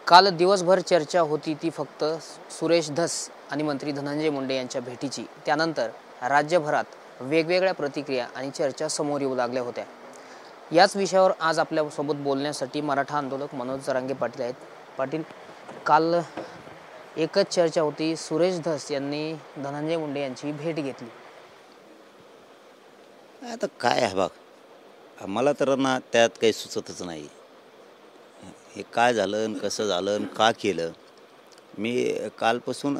काल दिवसभर चर्चा होती ती फक्त सुरेश धस आणि मंत्री धनंजय मुंडे यांच्या भेटीची. त्यानंतर राज्यभरात वेगवेगळ्या प्रतिक्रिया आणि चर्चा समोर येऊ लागल्या होत्या. याच विषयावर आज आपल्यासोबत बोलण्यासाठी मराठा आंदोलक मनोज जरांगे पाटील आहेत. पाटील, काल एकच चर्चा होती, सुरेश धस यांनी धनंजय मुंडे यांची भेट घेतली. आता काय आहे बघ, मला तर ना त्यात काही सुचतच नाही. हे काय झालं आणि कसं झालं आणि का केलं, मी कालपासून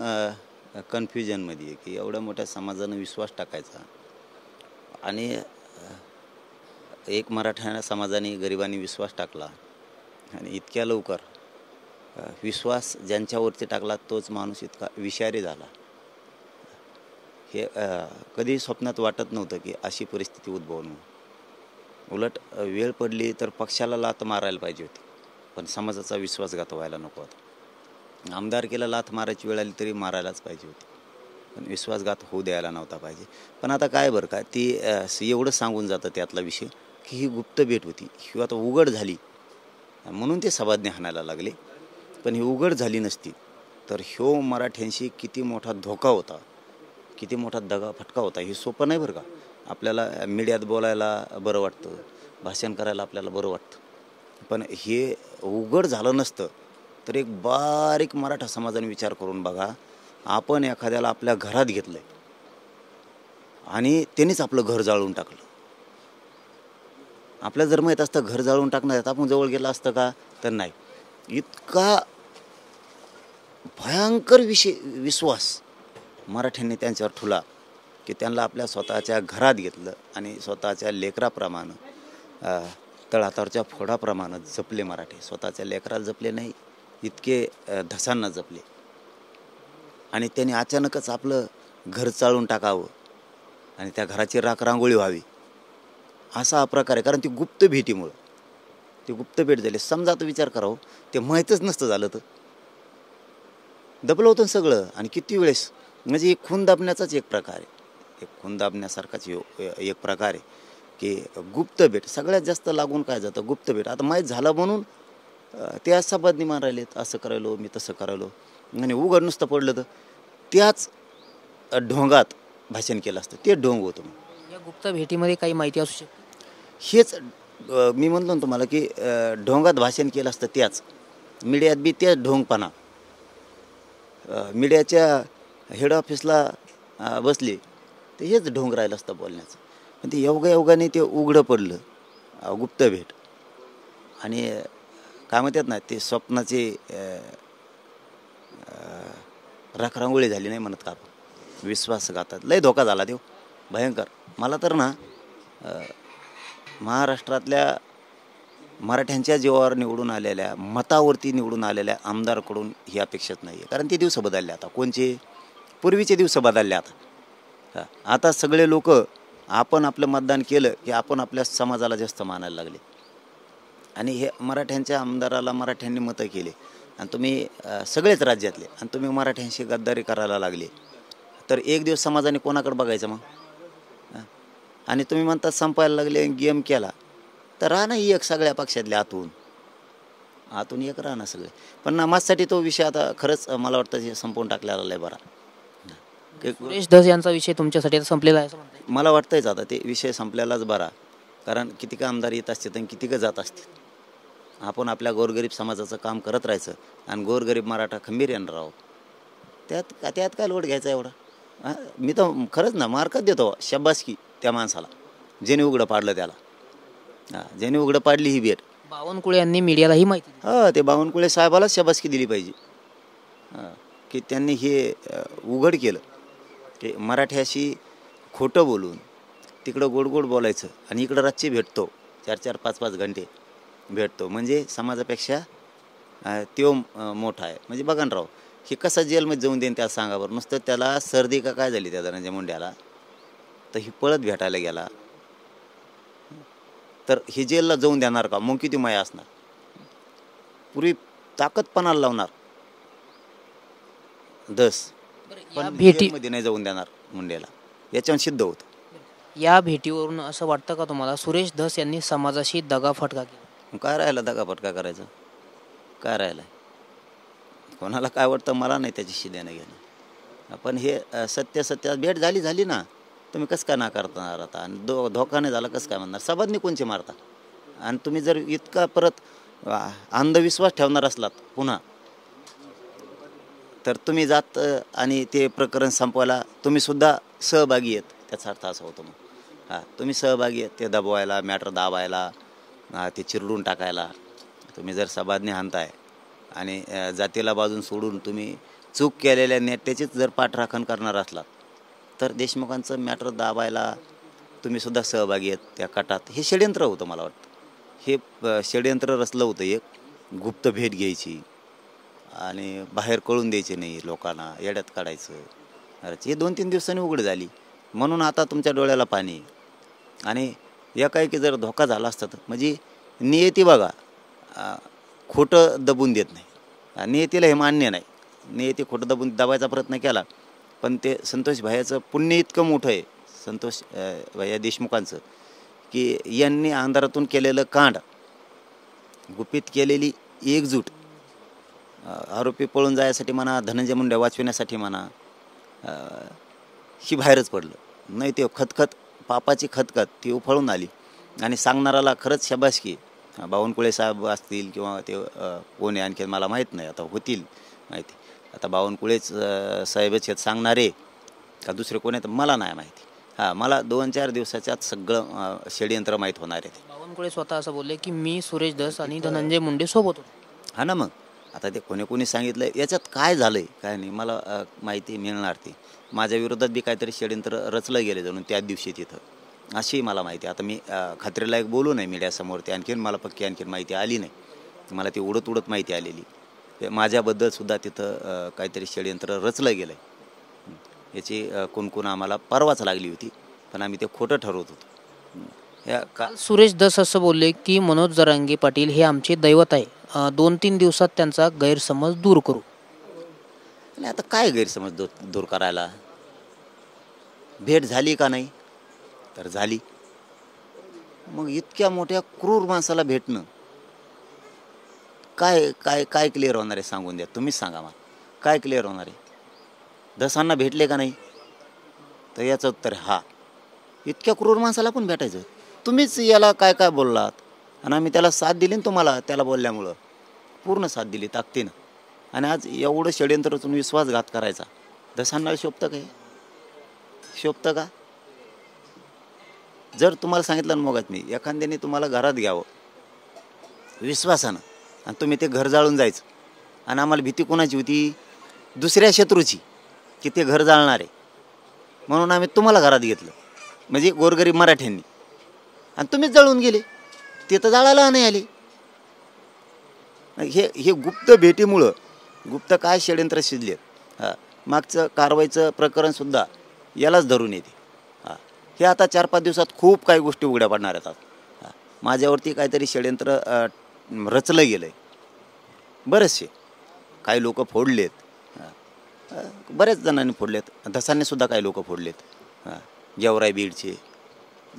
कन्फ्युजनमध्ये आहे की एवढ्या मोठ्या समाजानं विश्वास टाकायचा आणि एक मराठा समाजाने गरिबांनी विश्वास टाकला आणि इतक्या लवकर विश्वास ज्यांच्यावरती टाकला तोच माणूस इतका विषारी झाला. हे कधी स्वप्नात वाटत नव्हतं की अशी परिस्थिती उद्भवणं. उलट वेळ पडली तर पक्षाला लाथ मारायला पाहिजे होती, पण समाजाचा विश्वासघात व्हायला नको होता. आमदारकीला लाथ मारायची वेळ आली तरी मारायलाच पाहिजे होती, पण विश्वासघात होऊ द्यायला नव्हता पाहिजे. पण आता काय बरं का, ती एवढं सांगून जातं त्यातला विषय की ही गुप्त भेट होती, ही आता उघड झाली म्हणून ते सभाज्ञ हाणायला लागले. पण ही उघड झाली नसती तर ह्यो मराठ्यांशी किती मोठा धोका होता, किती मोठा दगा फटका होता. हे सोपं नाही बरं का. आपल्याला मीडियात बोलायला बरं वाटतं, भाषण करायला आपल्याला बरं वाटतं, पण हे उघड झालं नसतं तर एक बारीक मराठा समाजाने विचार करून बघा, आपण एखाद्याला आपल्या घरात घेतलं आणि त्यांनीच आपलं घर जाळून टाकलं. आपल्याला जर माहीत असतं घर जाळून टाकणार तर आपण जवळ गेला असतं का, तर नाही. इतका भयंकर विश्वास मराठ्यांनी त्यांच्यावर ठेवला की त्यांना आपल्या स्वतःच्या घरात घेतलं आणि स्वतःच्या लेकराप्रमाणे तळहातावरच्या फोडाप्रमाणे जपले. मराठी स्वतःच्या लेकराला जपले नाही, इतके धसांना जपले. आणि त्यांनी अचानकच आपलं घर चाळून टाकावं आणि त्या घराची राखरांगोळी व्हावी, असा हा प्रकार आहे. कारण ती गुप्त भेटीमुळं, ती गुप्त भेट झाली. समजा आता विचार करावं, ते माहीतच नसतं झालं तर दबलं होतं सगळं. आणि किती वेळेस, म्हणजे एक खून दाबण्याचाच एक प्रकार आहे, एक खून दाबण्यासारखाच एक प्रकार आहे की गुप्त भेट. सगळ्यात जास्त लागून काय जातं, गुप्त भेट. आता माहीत झालं म्हणून ते असा बदनामी राहिलेत, असं करायलो मी, तसं करायलो. आणि उघड नुसतं पडलं तर त्याच ढोंगात भाषण केलं असतं, ते ढोंग होतं. या गुप्त भेटीमध्ये काही माहिती असू शकते. हेच मी म्हणतो ना तुम्हाला की ढोंगात भाषण केलं असतं, त्याच मीडियात बी त्याच ढोंगपणा. मीडियाच्या हेड ऑफिसला बसले ते हेच ढोंग राहिलं असतं बोलण्याचं. पण ते योगाने ते उघडं पडलं, गुप्त भेट. आणि काय म्हणतात ना, ते स्वप्नाचे राखरांगोळी झाली नाही म्हणत का आपण, विश्वासघातात लय धोका झाला तो भयंकर. मला तर ना महाराष्ट्रातल्या मराठ्यांच्या जीवावर निवडून आलेल्या, मतावरती निवडून आलेल्या आमदारकडून ही अपेक्षाच नाही आहे. कारण ते दिवस बदलले आता. कोणचे? पूर्वीचे दिवस बदलले आता. आता सगळे लोक आपण आपलं मतदान केलं की आपण आपल्या समाजाला जास्त मानायला लागले. आणि हे मराठ्यांच्या आमदाराला मराठ्यांनी मतं केले आणि तुम्ही सगळेच राज्यातले, आणि तुम्ही मराठ्यांशी गद्दारी करायला लागले, तर एक दिवस समाजाने कोणाकडे बघायचं मग? आणि तुम्ही म्हणतात संपायला लागले, गेम केला, तर राहणं ही एक सगळ्या पक्षातल्या आतून एक राहणं सगळे. पण माझ्यासाठी तो विषय आता खरंच मला वाटतं हे संपवून टाकलेला आहे बरा. सुरेश धस यांचा विषय तुमच्यासाठी संपलेला आहे असं म्हणताय? मला वाटतंयच आता ते विषय संपलेलाच बरा. कारण किती का आमदार येत असतात आणि किती का जात असतात. आपण आपल्या गोरगरीब समाजाचं काम करत राहायचं आणि गोरगरीब मराठा खंबीर राहावं. त्यात काय लोट घ्यायचा एवढा? मी तर खरंच ना मार्कच देतो शाबासकी त्या माणसाला, ज्याने उघडं पाडलं त्याला. ज्याने उघडं पाडली ही भेट. बावनकुळे यांनी मीडियालाही माहिती दिली. ते बावनकुळे साहेबालाच शाबासकी दिली पाहिजे की त्यांनी हे उघड केलं की मराठ्याशी खोटं बोलून तिकडं गोड गोड बोलायचं आणि इकडं रातची भेटतो, 4-4, 5-5 घंटे भेटतो. म्हणजे समाजापेक्षा तो मोठा आहे. म्हणजे बघा ना राव, हे कसं जेलमध्ये जाऊन देईन त्याला सांगा बरं. नुसतं त्याला सर्दी का काय झाली त्या धनंजय मुंड्याला, तर ही पळत भेटायला गेला, तर हे जेलला जाऊन देणार का? मग किती माया असणार? पुरी ताकदपणाला लावणार धस, पण जेलमध्ये नाही जाऊन देणार मुंड्याला. याच्यावर सिद्ध होतं. या भेटीवरून असं वाटतं का तुम्हाला सुरेश धस यांनी समाजाशी दगाफटका केला? काय राहिला दगाफटका करायचं? काय राहिलं? कोणाला काय वाटतं मला नाही त्याच्याशी देणं घेणं. पण हे सत्यात भेट झाली ना, तुम्ही कसं काय नाकारणार आता? आणि धोका नाही झाला कसं काय म्हणणार? सबादनी कोणचे मारता? आणि तुम्ही जर इतका परत अंधविश्वास ठेवणार असलात पुन्हा, तर तुम्ही जात आणि ते प्रकरण संपवायला तुम्हीसुद्धा सहभागी आहेत, त्याचा अर्थ असा होतो. मग तुम्ही सहभागी आहेत ते दबवायला, मॅटर दाबायला, ते चिरडून टाकायला. तुम्ही जर सबादने हाणताय आणि जातीला बाजून सोडून तुम्ही चूक केलेल्या नेत्याचीच जर पाठराखण करणार असलात, तर देशमुखांचं मॅटर दाबायला तुम्हीसुद्धा सहभागी आहेत त्या कटात. हे षडयंत्र होतं मला वाटतं. हे षडयंत्र रचलं होतं एक गुप्त भेट घ्यायची आणि बाहेर कळून द्यायचे नाही लोकांना, येड्यात काढायचं. हे 2-3 दिवसांनी उघड झाली म्हणून आता तुमच्या डोळ्याला पाणी. आणि एकाएकी जर धोका झाला असता तर म्हणजे नियती बघा, खोटं दबून देत नाही. नियतीला हे मान्य नाही. नियती खोटं दबायचा प्रयत्न केला, पण ते संतोष भाईचं पुण्य इतकं मोठं आहे, संतोष भाई देशमुखांचं, की यांनी अंधारातून केलेलं कांड, गुपित केलेली एकजूट, आरोपी पळून जायसाठी म्हणा, धनंजय मुंडे वाचविण्यासाठी म्हणा, ही बाहेरच पडलं. नाही ते खतखत, पापाची खतखत ती उफाळून आली. आणि सांगणाराला खरंच शाबासकी. बावनकुळे साहेब असतील किंवा ते कोण आहे आणखी मला माहीत नाही, आता होतील माहिती. आता बावनकुळेच साहेबच आहेत सांगणारे का दुसरे कोण आहेत मला नाही माहिती. मला 2-4 दिवसाच्यात सगळं षडयंत्र माहीत होणार आहे. बावनकुळे स्वतः असं बोलले की मी सुरेश धस आणि धनंजय मुंडे सोबत होतो. ना मग आता ते कोणी सांगितलं याच्यात काय झालं आहे काय नाही मला माहिती मिळणार. ती माझ्या विरोधात बी काहीतरी षडयंत्र रचलं गेले जणून त्याच दिवशी तिथं, अशी मला माहिती. आता मी खात्रीलायक बोलू नाही मीडियासमोर, ते आणखीन मला पक्की आणखीन माहिती आली नाही. मला ती उडत माहिती आलेली. माझ्याबद्दलसुद्धा तिथं काहीतरी षडयंत्र रचलं गेलं आहे याची कुणकुण आम्हाला परवाच लागली होती, पण आम्ही ते खोटं ठरवत होतो. सुरेश धस असं बोलले की मनोज जरांगे पाटील हे आमचे दैवत आहे, 2-3 दिवसात त्यांचा गैरसमज दूर करू. आणि आता काय गैरसमज दूर करायला? भेट झाली का नाही? तर झाली. मग इतक्या मोठ्या क्रूर माणसाला भेटणं काय काय काय क्लिअर होणार आहे सांगून द्या. तुम्हीच सांगा मला, काय क्लिअर होणार आहे? धसांना भेटले का नाही? तर याचं उत्तर हा. इतक्या क्रूर माणसाला पण भेटायचं? तुम्हीच याला काय काय बोललात आणि आम्ही त्याला साथ दिली ना, तुम्हाला त्याला बोलल्यामुळं पूर्ण साथ दिली ताकदीनं. आणि आज एवढं षडयंत्र रचून विश्वासघात करायचा धसांना शोभतं काय? शोभतं का? जर तुम्हाला सांगितलं ना मगात मी, एखाद्याने तुम्हाला घरात घ्यावं विश्वासानं आणि तुम्ही ते घर जाळून जायचं, आणि आम्हाला भीती कोणाची होती? दुसऱ्या शत्रूची, की ते घर जाळणार आहे म्हणून आम्ही तुम्हाला घरात घेतलं, म्हणजे गोरगरीब मराठ्यांनी, आणि तुम्हीच जळून गेले. ते तर जाळायला नाही आले. हे गुप्त भेटीमुळं गुप्त काय षडयंत्र शिजले. मागचं कारवाईचं प्रकरणसुद्धा यालाच धरून येते. हे आता 4-5 दिवसात खूप काही गोष्टी उघड्या पडणार आहेत. माझ्यावरती काहीतरी षडयंत्र रचलं गेलं आहे बरेचसे. काही लोक फोडलेत, बरेच जणांनी फोडलेत. धसांनीसुद्धा काही लोक फोडलेत. गेवराई बीडचे,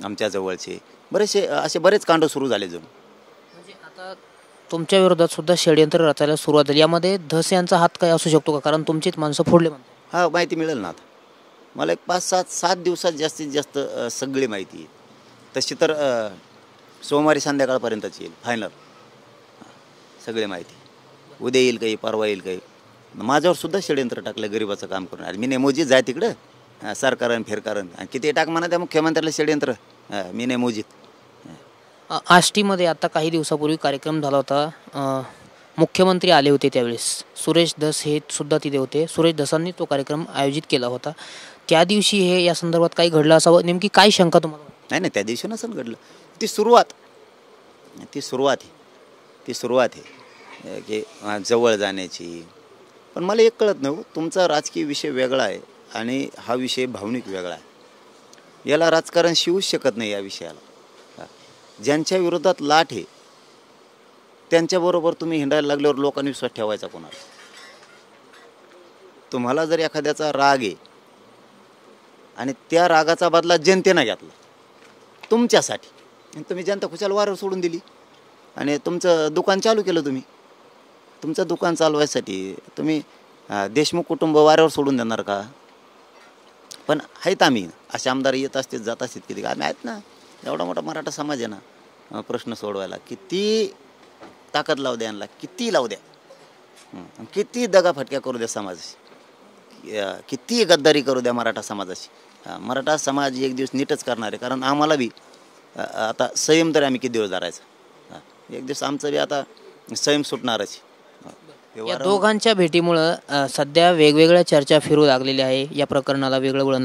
आमच्या जवळचे बरेचसे असे बरेच कांड सुरू झाले जणू. म्हणजे आता तुमच्या विरोधात सुद्धा षडयंत्र रचायला सुरुवात झाली. यामध्ये धस यांचा हात काय असू शकतो का? कारण तुमचीच माणसं फोडले म्हणतात. माहिती मिळेल ना. आता मला एक 5-7 दिवसात जास्तीत जास्त सगळी माहिती आहे. तशी तर सोमवारी संध्याकाळपर्यंतच येईल फायनल सगळी माहिती. उद्या येईल काही, परवा येईल काही. माझ्यावर सुद्धा षडयंत्र टाकलं गरिबाचं काम करून. मी नेमोजीत जाय तिकडं सरकारन फिरकारन, आणि किती टाक म्हणा त्या मुख्यमंत्र्याला षडयंत्र. मी नेमोजीत. आष्टीमध्ये आता काही दिवसापूर्वी कार्यक्रम झाला होता. मुख्यमंत्री आले होते त्यावेळेस. सुरेश धस हे सुद्धा तिथे होते. सुरेश धसांनी तो कार्यक्रम आयोजित केला होता. त्या दिवशी हे या संदर्भात काही घडलं असावं, नेमकी काय शंका तुम्हाला? नाही, त्या दिवशी नसेल घडलं. ती सुरुवात आहे की जवळ जाण्याची. पण मला एक कळत नाही, तुमचा राजकीय विषय वेगळा आहे आणि हा विषय भावनिक वेगळा आहे. याला राजकारण शिवूच शकत नाही या विषयाला. ज्यांच्या विरोधात लाट आहे त्यांच्याबरोबर तुम्ही हिंडायला लागल्यावर लोकांनी विश्वास ठेवायचा कोणाला? तुम्हाला जर एखाद्याचा राग आहे आणि त्या रागाचा बदला जनतेनं घेतला तुमच्यासाठी, आणि तुम्ही जनता खुशाल वारं सोडून दिली आणि तुमचं दुकान चालू केलं तुम्ही, तुमचं दुकान चालवायसाठी तुम्ही देशमुख कुटुंब वाऱ्यावर सोडून देणार का? पण आहेत आम्ही असे आमदार येत असतील जात असतील किती आम्ही आहेत ना. एवढा मोठा मराठा समाज आहे ना, प्रश्न सोडवायला किती ताकद लावू द्या यांना, किती लावू द्या, किती दगाफटक्या करू द्या समाजाशी, किती गद्दारी करू द्या मराठा समाजाशी. मराठा समाज एक दिवस नीटच करणार आहे. कारण आम्हाला बी आता संयम तरी आम्ही किती दिवस धरायचा. एक दिवस आमचं बी आता संयम सुटणारच. या दोघांच्या भेटीमुळं सध्या वेगवेगळ्या चर्चा फिरू लागलेल्या आहे. या प्रकरणाला वेगळं वळण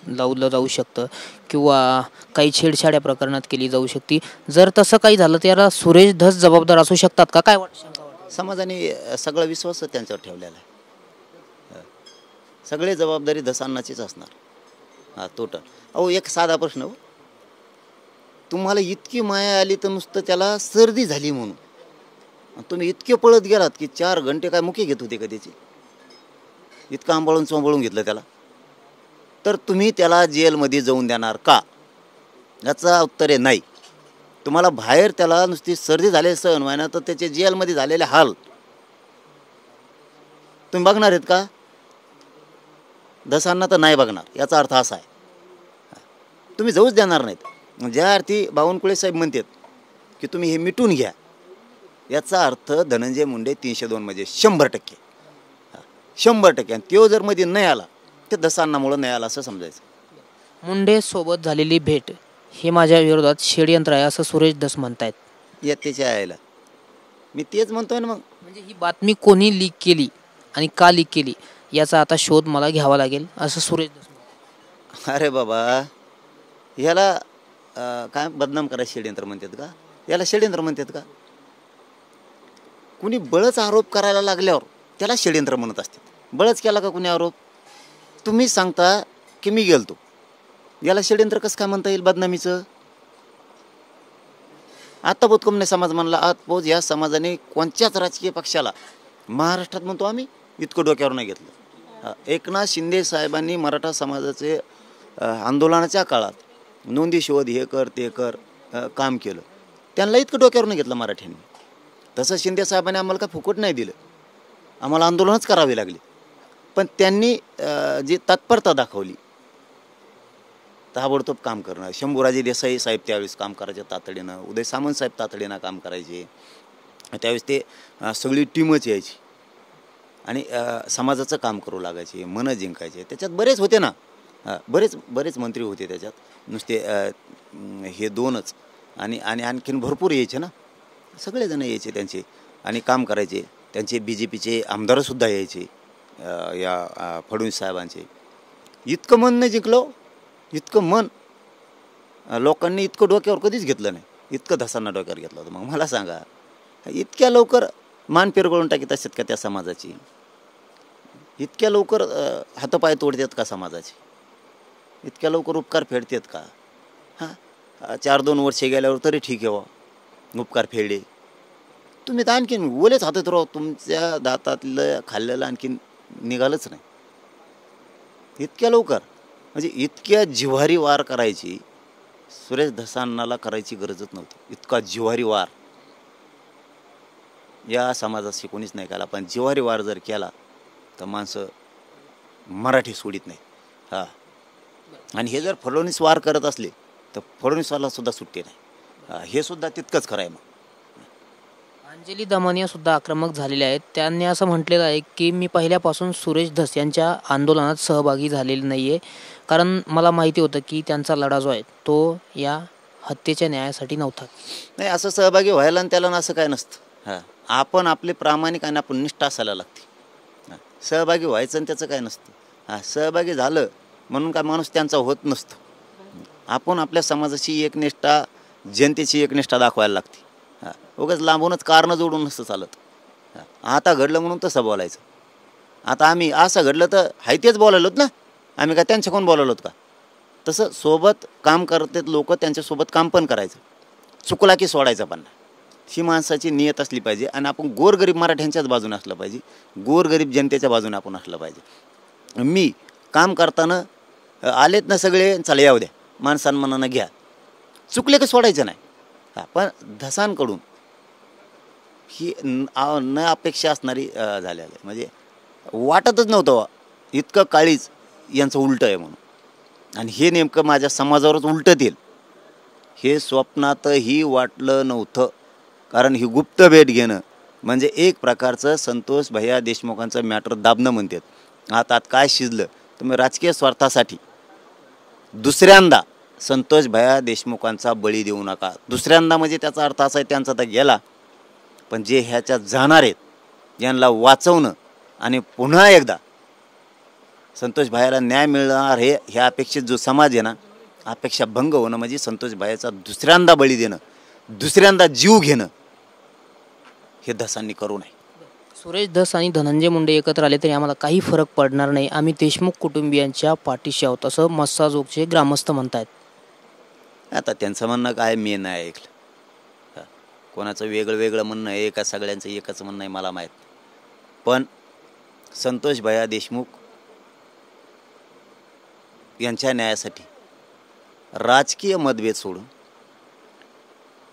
लावलं जाऊ शकतं किंवा काही छेडछाड या प्रकरणात केली जाऊ शकते. जर तसं काही झालं तर याला सुरेश धस जबाबदार असू शकतात का? काय वाटतं? समाजाने सगळा विश्वास त्यांच्यावर ठेवलेला आहे. सगळे जबाबदारी धसांनाचीच असणार. टोटल. अहो एक साधा प्रश्न, हो तुम्हाला इतकी माया आली तर नुसतं त्याला सर्दी झाली म्हणून तुम्ही इतके पळत गेलात की 4 घंटे काय मुके घेत होते का त्याची? इतकं आंबाळून चोंबाळून घेतलं त्याला, तर तुम्ही त्याला जेलमध्ये जाऊन देणार का? याचं उत्तर आहे नाही. तुम्हाला बाहेर त्याला नुसती सर्दी झाली सहन व्हायना तर त्याचे जेलमध्ये झालेले हाल तुम्ही बघणार आहेत का? धसांना तर नाही बघणार. याचा अर्थ असा आहे तुम्ही जाऊच देणार नाहीत. ज्या अर्थी बावनकुळे साहेब म्हणतात की तुम्ही हे मिटून घ्या, याचा अर्थ धनंजय मुंडे 302 म्हणजे 100%, 100%. आणि तो जर मध्ये नाही आला ते धसांनामुळं नाही आला असं समजायचं. मुंडे सोबत झालेली भेट हे माझ्या विरोधात षडयंत्र आहे असं सुरेश धस म्हणतायत. या त्याच्या यायला मी तेच म्हणतोय ना. मग म्हणजे ही बातमी कोणी लीक केली आणि का लीक केली याचा आता शोध मला घ्यावा लागेल असं सुरेश धस म्हणतात. अरे बाबा, याला काय बदनाम करायचं षडयंत्र म्हणतात का? याला षडयंत्र म्हणतात का? कुणी बळच आरोप करायला लागल्यावर त्याला षडयंत्र म्हणत असतात. बळच केला का कुणी आरोप? तुम्ही सांगता की मी गेलतो, याला षडयंत्र कसं काय म्हणता येईल बदनामीचं? आता बोधकमने समाज म्हणला, आत पोज या समाजाने कोणत्याच राजकीय पक्षाला महाराष्ट्रात म्हणतो आम्ही इतकं डोक्यावर नाही घेतलं. एकनाथ शिंदे साहेबांनी मराठा समाजाचे आंदोलनाच्या काळात नोंदी शोध हे कर ते कर काम केलं. त्यांना इतकं डोक्यावर नाही घेतलं मराठ्यांनी. तसं शिंदे साहेबांनी आम्हाला काय फुकट नाही दिलं, आम्हाला आंदोलनच करावी लागली. पण त्यांनी जी तत्परता दाखवली, ताबडतोब काम करणं. शंभूराजे देसाई साहेब त्यावेळेस काम करायचे तातडीनं, उदय सामंत साहेब तातडीनं काम करायचे. त्यावेळेस ते सगळी टीमच यायची आणि समाजाचं काम करू लागायचे, मनं जिंकायचे. त्याच्यात बरेच होते ना, बरेच मंत्री होते त्याच्यात, नुसते हे 2च आणि आणखीन भरपूर यायचे ना. सगळेजण यायचे त्यांचे आणि काम करायचे. त्यांचे BJPचे आमदारसुद्धा यायचे, या फडणवीस साहेबांचे. इतकं मन नाही जिंकलं, इतकं मन लोकांनी इतकं डोक्यावर कधीच घेतलं नाही, इतकं धसांना डोक्यावर घेतलं होतं. मग मला सांगा, इतक्या लवकर मान पेरगळून टाकीत असतात का त्या समाजाची? इतक्या लवकर हातपाय तोडतात का समाजाचे? इतक्या लवकर उपकार फेडतात का? 4-2 वर्षे गेल्यावर तरी ठीक आहे, उपकार फेडले. तुम्ही तर आणखीन ओलेच हातात राहू, तुमच्या दातातलं खाल्लेलं आणखीन निघालंच नाही. इतक्या लवकर म्हणजे इतक्या जिव्हारी वार करायची सुरेश धसांनाला करायची गरजच नव्हती. इतका जिव्हारी वार या समाजाशी कोणीच नाही केला. पण जिव्हारी वार जर केला तर माणसं मराठी सोडित नाही. आणि हे जर फडणवीस वार करत असले तर फडणवीसाला सुद्धा सुट्टी नाही. हे सुद्धा तितकंच खरं आहे. मग अंजली दमानिया सुद्धा आक्रमक झालेले आहेत. त्यांनी असं म्हटलेलं आहे की मी पहिल्यापासून सुरेश धस यांच्या आंदोलनात सहभागी झालेले नाही आहे, कारण मला माहिती होतं की त्यांचा लढा जो आहे तो या हत्येच्या न्यायासाठी नव्हता. नाही, असं सहभागी व्हायला आणि त्याला असं काय नसतं. आपण आपले प्रामाणिक आणि आपण निष्ठा असायला लागते. सहभागी व्हायचं आणि त्याचं काय नसतं. सहभागी झालं म्हणून काय माणूस त्यांचा होत नसतो. आपण आपल्या समाजाची एकनिष्ठा, जनतेची एकनिष्ठा दाखवायला लागते. उगाच लांबूनच कारणं जोडून नसतं चालत. आता घडलं म्हणून तसं बोलायचं. आता आम्ही असं घडलं तर हाय तेच बोलायलोत ना, आम्ही काय त्यांच्याकडून बोलायलोत का? तसं सोबत काम करतात लोक, त्यांच्यासोबत काम पण करायचं. चुकला की सोडायचं पण. ही माणसाची नियत असली पाहिजे आणि आपण गोरगरीब मराठ्यांच्याच बाजूने असलं पाहिजे, गोरगरीब जनतेच्या बाजूने आपण असलं पाहिजे. मी काम करताना आलेत ना सगळे, चला यावं द्या, मान सन्मानानं घ्या, चुकले की सोडायचं नाही. पण धसांकडून ही न अपेक्षा असणारी झालेलं आहे. म्हणजे वाटतच नव्हतं इतकं काळीज यांचं उलटं आहे म्हणून, आणि हे नेमकं माझ्या समाजावरच उलटत येईल हे स्वप्नातही वाटलं नव्हतं. कारण ही गुप्त भेट घेणं म्हणजे एक प्रकारचं संतोष भैया देशमुखांचं मॅटर दाबणं म्हणतात. आता काय शिजलं तुम्ही राजकीय स्वार्थासाठी दुसऱ्यांदा संतोष भैया देशमुखांचा बळी देऊ नका. दुसऱ्यांदा म्हणजे त्याचा अर्थ असा आहे त्यांचा तर गेला, पण जे ह्याच्यात जाणार आहेत यांना वाचवणं आणि पुन्हा एकदा संतोष भैयाला न्याय मिळणार हे ह्या अपेक्षित जो समाज आहे ना, अपेक्षा भंग होणं म्हणजे संतोष भैयाचा दुसऱ्यांदा बळी देणं, दुसऱ्यांदा जीव घेणं हे धसांनी करू नये. सुरेश धस आणि धनंजय मुंडे एकत्र आले तरी आम्हाला काही फरक पडणार नाही, आम्ही देशमुख कुटुंबियांच्या पाठीशी आहोत असं मस्साजोगचे ग्रामस्थ म्हणतात. आता त्यांचं म्हणणं काय मी नाही ऐकलं. कोणाचं वेगळं वेगळं म्हणणं आहे का सगळ्यांचं एकच म्हणणं आहे मला माहीत. पण संतोष भैया देशमुख यांच्या न्यायासाठी राजकीय मतभेद सोडून,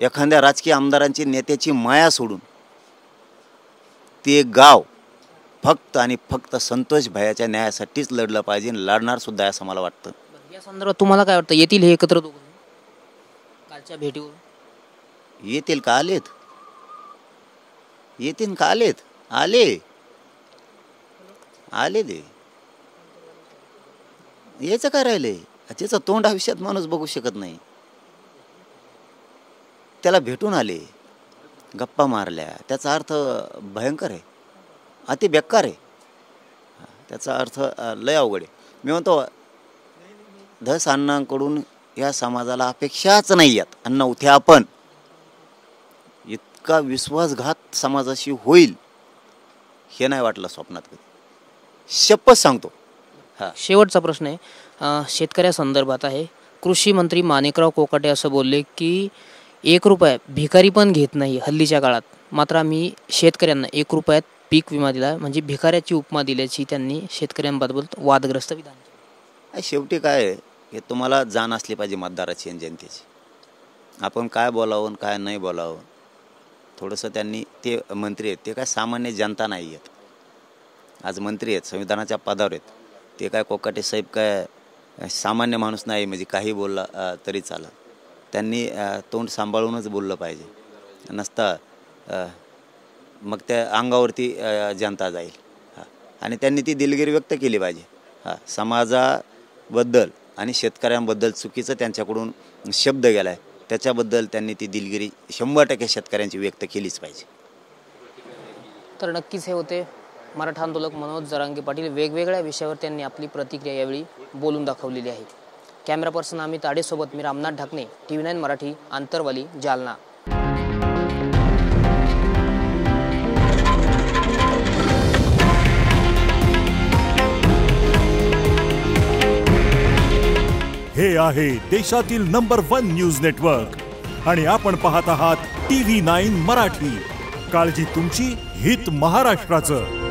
एखाद्या राजकीय आमदारांची नेत्याची माया सोडून ते गाव फक्त आणि फक्त संतोष भैयाच्या न्यायासाठीच लढलं पाहिजे, लढणार सुद्धा आहे असं मला वाटतं. या संदर्भात तुम्हाला काय वाटतं, येतील हे एकत्र दोघं कालच्या भेटीवर? येतील का? आलेत. येतील का? आलेत. आले ते याचं काय राहिलंय? त्याचं तोंड आयुष्यात माणूस बघू शकत नाही. त्याला भेटून आले, गप्पा मारल्या, त्याचा अर्थ भयंकर आहे, अति बेकार आहे. त्याचा अर्थ लय अवघड आहे. मी म्हणतो धस अण्णांकडून या समाजाला अपेक्षाच नाही आहेत आणि नव्हत्या. आपण इतका विश्वासघात समाजाशी होईल हे नाही वाटलं स्वप्नात कधी, शपथ सांगतो. शेवटचा प्रश्न आहे शेतकऱ्यासंदर्भात आहे. कृषी मंत्री माणिकराव कोकाटे असं बोलले की 1 रुपया भिकारी पण घेत नाही हल्लीच्या काळात, मात्र आम्ही शेतकऱ्यांना 1 रुपयात पीक विमा दिला, म्हणजे भिकाऱ्याची उपमा दिल्याची त्यांनी शेतकऱ्यांबद्दल वादग्रस्त विधान केलं. शेवटी काय आहे हे तुम्हाला जाण असली पाहिजे मतदाराची आणि जनतेची. आपण काय बोलावं काय नाही बोलावं थोडंसं त्यांनी, ते मंत्री आहेत ते काय सामान्य जनता नाही आहेत. आज मंत्री आहेत, संविधानाच्या पदावर आहेत. ते काय कोकाटे साहेब काय सामान्य माणूस नाही म्हणजे काही बोलला तरी चालत. त्यांनी तोंड सांभाळूनच बोललं पाहिजे, नसता मग त्या अंगावरती जनता जाईल. आणि त्यांनी ती दिलगिरी व्यक्त केली पाहिजे. समाजाबद्दल आणि शेतकऱ्यांबद्दल चुकीचं त्यांच्याकडून शब्द गेला आहे, त्याच्याबद्दल त्यांनी ती दिलगिरी 100% शेतकऱ्यांची व्यक्त केलीच पाहिजे. तर नक्कीच हे होते मराठा आंदोलक मनोज जरांगे पाटील. वेगवेगळ्या विषयावर त्यांनी आपली प्रतिक्रिया यावेळी बोलून दाखवलेली आहे. कॅमेरा पर्सन अमित आडेसोबत मी रामनाथ ढाकणे, TV9 मराठी, आंतरवाली, जालना. हे आहे देशातील नंबर 1 न्यूज नेटवर्क आणि आपण पाहत आहात TV9 मराठी. काळजी तुमची, हित महाराष्ट्राचं.